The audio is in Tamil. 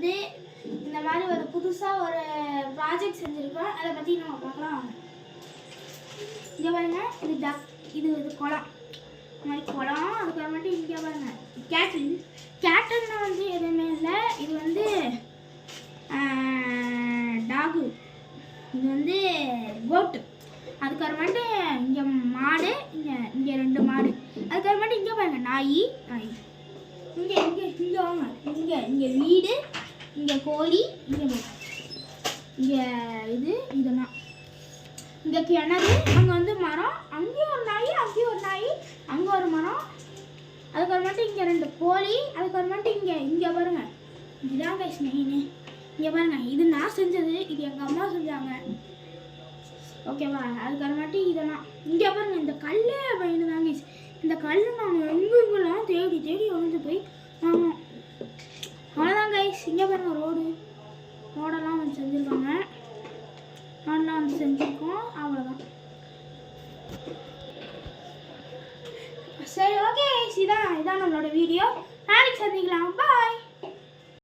வந்து இந்த மாதிரி ஒரு புதுசாக ஒரு ப்ராஜெக்ட் செஞ்சுருக்கோம். அதை பற்றி நம்ம பார்க்கலாம். இங்கே பாருங்க, இது குளம், இந்த மாதிரி குளம். அதுக்கப்புறமேட்டு இங்கே பாருங்க கேட்டல்னா வந்து எதுவுமே இல்லை. இது வந்து டாகு, இது வந்து கோட்டு. அதுக்கப்புறமேட்டு இங்கே மாடு, இங்கே 2 மாடு. அதுக்கப்புறமேட்டு இங்கே பாருங்க நாய். இங்கே இங்கே இங்கே வாங்க, இங்கே வீடு, இங்கே கோழி, இங்கே இதெல்லாம் இங்கே கிணறு, அங்கே வந்து மரம், அங்கேயும் ஒரு நாய், அங்கேயும் ஒரு நாய், அங்கே ஒரு மரம். அதுக்கப்புறமேட்டு இங்கே 2 கோழி. அதுக்கப்புறமேட்டு இங்கே பாருங்க, இதுதான் கைஸ் மெயின். இங்கே பாருங்க, இது நான் செஞ்சது, இது எங்கள் அம்மா செஞ்சாங்க. ஓகேவா? அதுக்கப்புறமேட்டு இதெல்லாம் இங்கே பாருங்க, இந்த கல் மெயின் தான் கைஸ். இந்த கல் நாங்கள் எங்கெங்கெல்லாம் தேடி ஒழிஞ்சு போய் வாங்கணும். அவ்வளோதான் கைஸ். இங்கே பாருங்க ரோடெல்லாம் வந்து செஞ்சுருக்காங்க. நான்லாம் வந்து செஞ்சுருக்கோம். அவ்வளோதான். சரி, ஓகே கைஸ், இதான் நம்மளோட வீடியோ. நாளைக்கு சந்திக்கலாம். பாய்.